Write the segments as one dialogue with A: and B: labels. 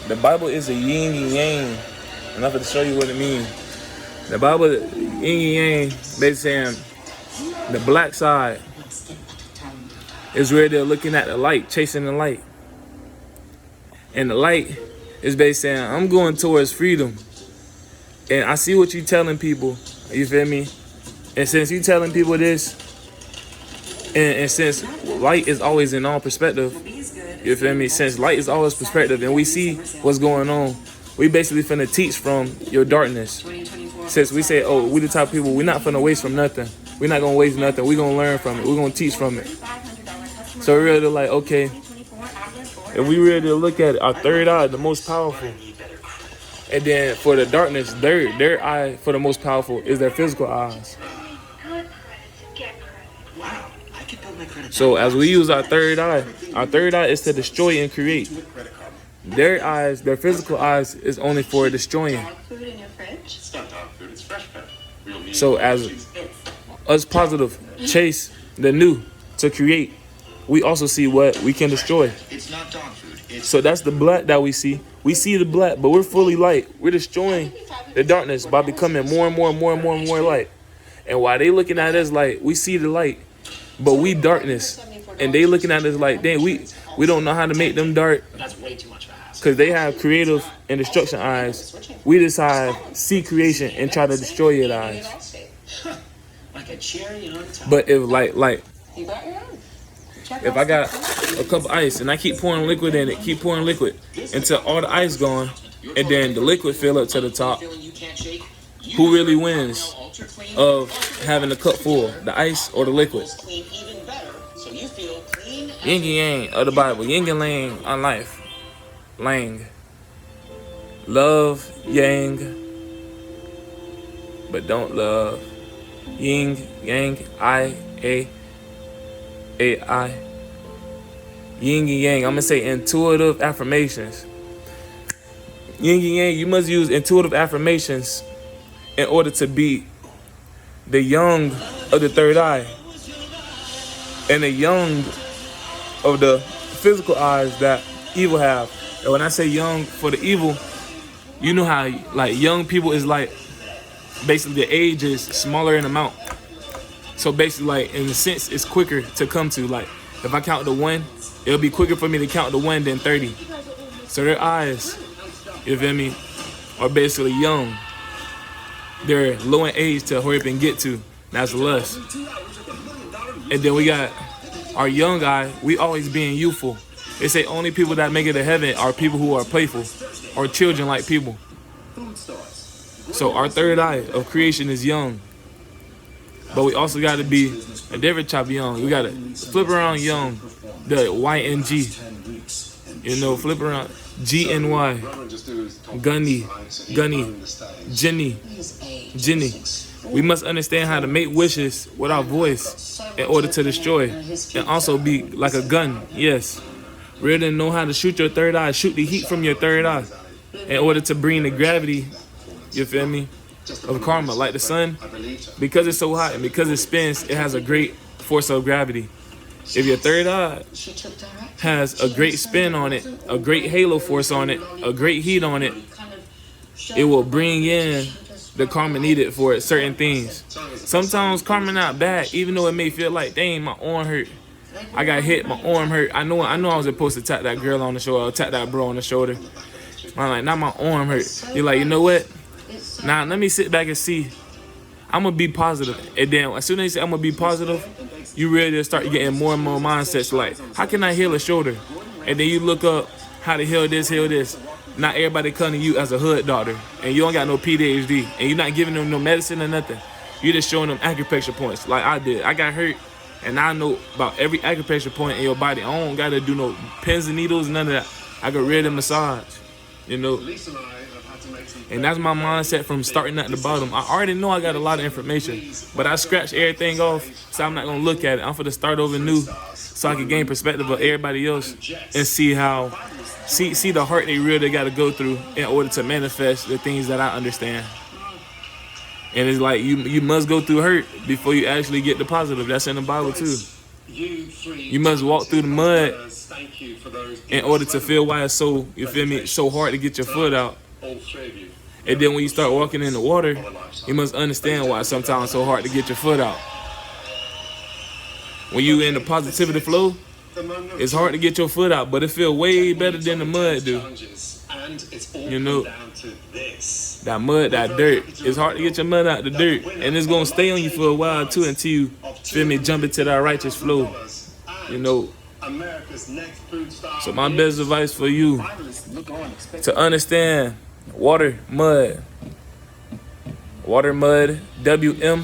A: The Bible is a yin and yang. I'm not going to show you what it means. The Bible, yin and yang, basically saying the black side is where they're looking at the light, chasing the light. And the light is basically saying, I'm going towards freedom. And I see what you're telling people. You feel me? And since you telling people this, and since light is always in all perspective, you feel me? Since light is always perspective and we see what's going on, we basically finna teach from your darkness. Since we say, oh, we the type of people, we're not finna waste from nothing. We're not gonna waste nothing. We're gonna learn from it. We're gonna teach from it. So we're really like, okay, if we really look at it, our third eye, the most powerful. And then for the darkness, their eye for the most powerful is their physical eyes. So as we use our third eye is to destroy and create. Their eyes, their physical eyes, is only for destroying. So as us positive chase the new to create, we also see what we can destroy. So that's the black that we see. We see the black, but we're fully light. We're destroying the darkness by becoming more and more and more and more and more light. And while they looking at us light, we see the light, but we darkness. And they looking at us like, dang, we don't know how to make them dark. Because they have creative and destruction eyes. We decide see creation and try to destroy your eyes. But if if I got a cup of ice and I keep pouring liquid in it, keep pouring liquid until all the ice gone, and then the liquid fill up to the top, who really wins of having the cup full, the ice or the liquid? Yin and yang of the Bible, yin and yang on life. Lang. Love yang, but don't love. Yin, yang, I, A, I. Yin and yang. I'm going to say intuitive affirmations. Yin and yang, you must use intuitive affirmations in order to be the young of the third eye and the young of the physical eyes that evil have. And when I say young for the evil, you know how like young people is like basically the age is smaller in amount. So basically like in a sense it's quicker to come to. Like if I count to 1, it'll be quicker for me to count to 1 than 30. So their eyes, you feel me, are basically young. They're low in age to hurry up and get to. That's lust. And then we got our young eye, we always being youthful. They say only people that make it to heaven are people who are playful or children like people. So our third eye of creation is young. But we also got to be a different type of young. We got to flip around young, the Y and G. You know, flip around G and Y. Gunny, Jenny. We must understand how to make wishes with our voice in order to destroy. And also be like a gun, yes. Really know how to shoot your third eye. Shoot the heat from your third eye in order to bring the gravity, you feel me, of karma. Like the sun, because it's so hot and because it spins, it has a great force of gravity. If your third eye has a great spin on it, a great halo force on it, a great heat on it, it will bring in the karma needed for it, certain things. Sometimes karma not bad, even though it may feel like, dang, my arm hurt. I got hit, my arm hurt. I know I was supposed to tap that girl on the shoulder, or tap that bro on the shoulder. I'm like, now my arm hurt. You're like, you know what? Now let me sit back and see. I'm gonna be positive. And then as soon as you say I'm gonna be positive, you really just start getting more and more mindsets like, how can I heal a shoulder? And then you look up how to heal this. Not everybody coming to you as a hood doctor, and you don't got no PhD, and you're not giving them no medicine or nothing. You're just showing them acupressure points like I did. I got hurt, and I know about every acupressure point in your body. I don't gotta do no pins and needles, none of that. I can read and massage, you know. And that's my mindset from starting at the bottom. I already know I got a lot of information, but I scratch everything off, so I'm not gonna look at it. I'm gonna start over new, so I can gain perspective of everybody else and see how, see the heart they really got to go through in order to manifest the things that I understand. And it's like you must go through hurt before you actually get the positive. That's in the Bible too. You must walk through the mud in order to feel why it's so, you feel me, so hard to get your foot out. And then when you start walking in the water, you must understand why sometimes it's so hard to get your foot out. When you in the positivity flow, it's hard to get your foot out, but it feels way better than the mud do. You know, that mud, that dirt, it's hard to get your mud out the dirt. And it's going to stay on you for a while too until you, feel me, jump into that righteous flow. You know, so my best advice for you, to understand water, mud, WM,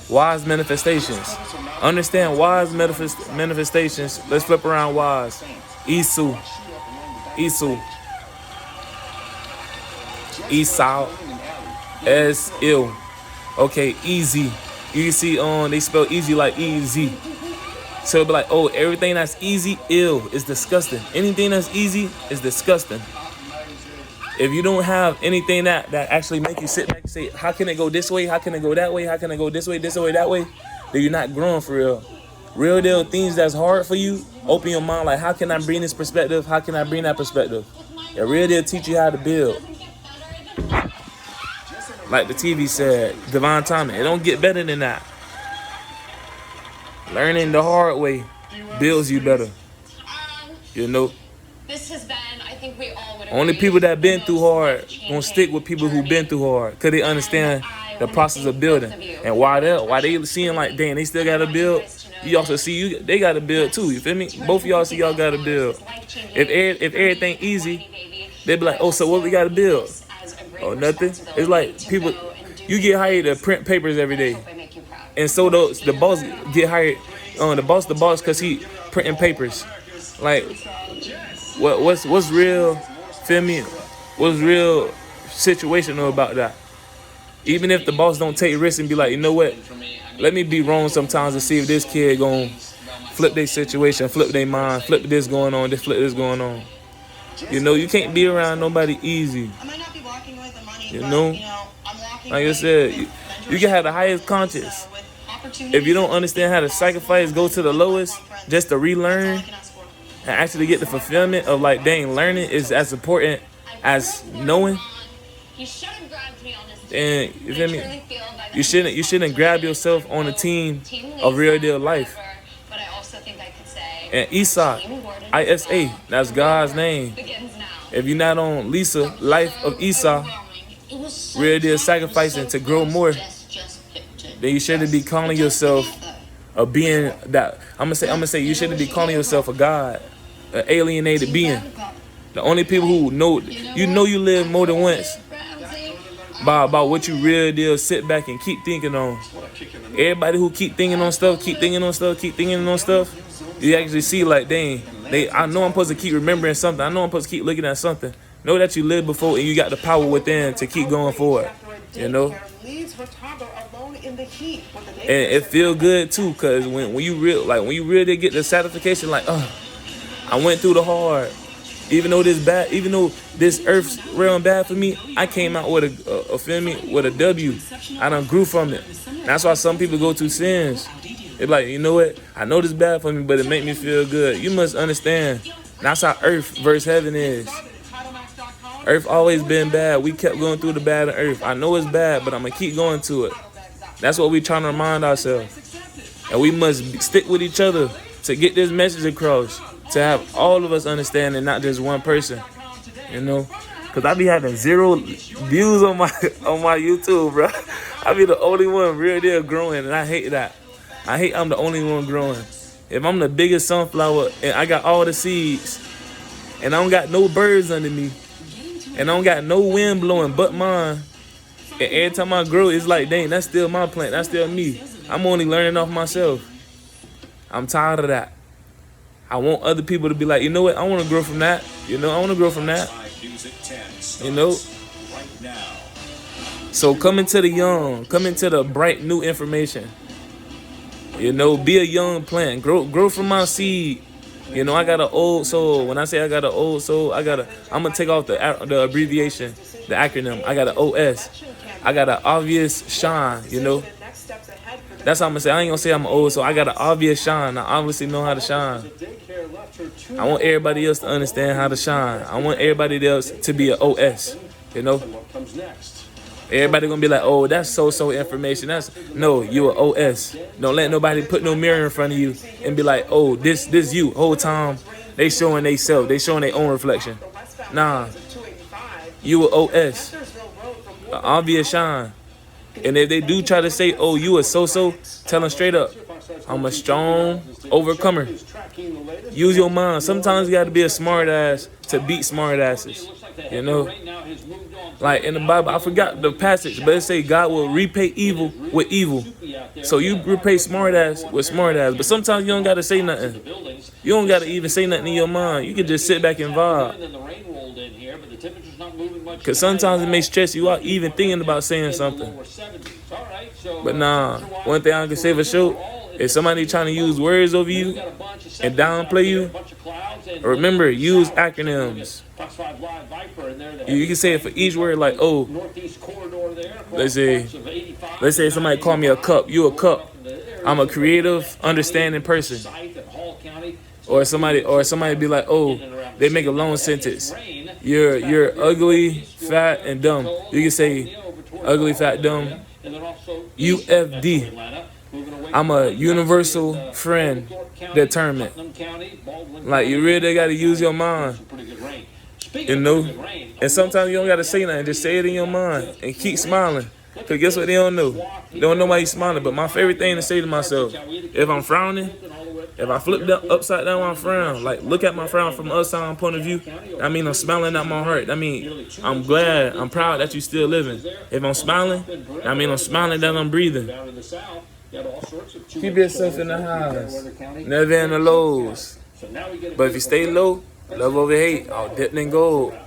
A: wise manifestations. Understand wise manifestations. Let's flip around wise. Esau, Esau, as ill. Okay, easy. You see, they spell easy like easy. So it'll be like, oh, everything that's easy, ill, is disgusting. Anything that's easy is disgusting. If you don't have anything that actually make you sit back and say, how can it go this way? How can it go that way? How can it go this way, that way? Then you're not growing for real. Real deal things that's hard for you, open your mind like, how can I bring this perspective? How can I bring that perspective? A real deal teach you how to build. Like the TV said, divine timing. It don't get better than that. Learning the hard way builds you better. You know?
B: This has been, I think we all would agree,
A: only people that been through hard gonna stick with people who been through hard, because they understand the process of building. And why they seeing like, dang, they still gotta build, you also see they gotta build too. You feel me? Both of y'all see y'all gotta build. If everything easy, they be like, oh, so what we gotta build? Oh, nothing. It's like people, you get hired to print papers every day, and so the boss get hired. The boss, cause he printing papers. Like, what's real? Feel me? What's real situational about that? Even if the boss don't take risks and be like, you know what? Let me be wrong sometimes to see if this kid gonna flip their situation, flip their mind, flip this going on, flip this going on. You know, you can't be around nobody easy. You know, like I said, you can have the highest conscience. If you don't understand how to sacrifice, go to the lowest, just to relearn and actually get the fulfillment of like, dang, learning is as important as knowing. And you feel me? You shouldn't grab yourself on a team of real deal life. And Isa, ISA, that's God's name. If you're not on Lisa, Life of Isa, real deal sacrificing to grow more, then you shouldn't be calling yourself a being that I'm gonna say you shouldn't be calling yourself a God, an alienated being. The only people who know you live more than once by what you real deal sit back and keep thinking on. Everybody who keep thinking on stuff, you actually see like, dang, I know I'm supposed to keep remembering something. I know I'm supposed to keep looking at something. Know that you lived before and you got the power within to keep going forward. You know? And it feel good too, cause when you really get the satisfaction, like, I went through the hard. Even though this earth's realm bad for me, I came out with a W. I done grew from it. That's why some people go through sins. They're like, you know what? I know this bad for me, but it make me feel good. You must understand. That's how earth versus heaven is. Earth always been bad. We kept going through the bad on earth. I know it's bad, but I'm gonna keep going to it. That's what we trying to remind ourselves. And we must stick with each other to get this message across, to have all of us understand and not just one person. You know? Cause I be having 0 views on my YouTube, bro. I be the only one real deal growing, and I hate that. I hate I'm the only one growing. If I'm the biggest sunflower and I got all the seeds and I don't got no birds under me and I don't got no wind blowing but mine, and every time I grow, it's like, dang, that's still my plant. That's still me. I'm only learning off myself. I'm tired of that. I want other people to be like, you know what? I want to grow from that. You know, I want to grow from that. You know? So come into the young. Come into the bright new information. You know, be a young plant. Grow from my seed. You know, I got an old soul. When I say I got an old soul, I'm going to take off the abbreviation, the acronym. I got an OS. I got an obvious shine, you know. That's how I'm going to say. I ain't going to say I'm old, so I got an obvious shine. I obviously know how to shine. I want everybody else to understand how to shine. I want everybody else to be an OS, you know? Everybody gonna be like, oh, that's so information. No, you an OS. Don't let nobody put no mirror in front of you and be like, oh, this you. Whole time they showing they self, they showing their own reflection. Nah, you an OS, an obvious shine. And if they do try to say, oh, you a so-so, tell them straight up, I'm a strong overcomer. Use your mind. Sometimes you got to be a smart ass to beat smart asses, you know? Like in the Bible, I forgot the passage, but it say God will repay evil with evil. So you repay smart ass with smart ass. But sometimes you don't got to say nothing. You don't got to even say nothing in your mind. You can just sit back and vibe. Because sometimes it may stress you out even thinking about saying something. But nah, one thing I can say for sure, if somebody trying to use words over you and downplay you, remember, use acronyms. You can say it for each word, like, oh, let's say somebody call me a cup. You a cup. I'm a creative, understanding person. Or somebody be like, oh, they make a long sentence. You're ugly, fat, and dumb. You can say ugly, fat, dumb. UFD. I'm a universal friend determined. Like, you really got to use your mind, you know? And sometimes you don't got to say nothing. Just say it in your mind and keep smiling. Because guess what they don't know? They don't know why you smiling. But my favorite thing to say to myself, if I'm frowning, if I flip upside down when I frown, like look at my frown from the upside down point of view, I mean I'm smiling at my heart. I mean I'm glad, I'm proud that you still living. If I'm smiling, I mean I'm smiling that I'm breathing. Keep yourself in the highs, never in the lows. But if you stay low, love over hate, all dipped in gold.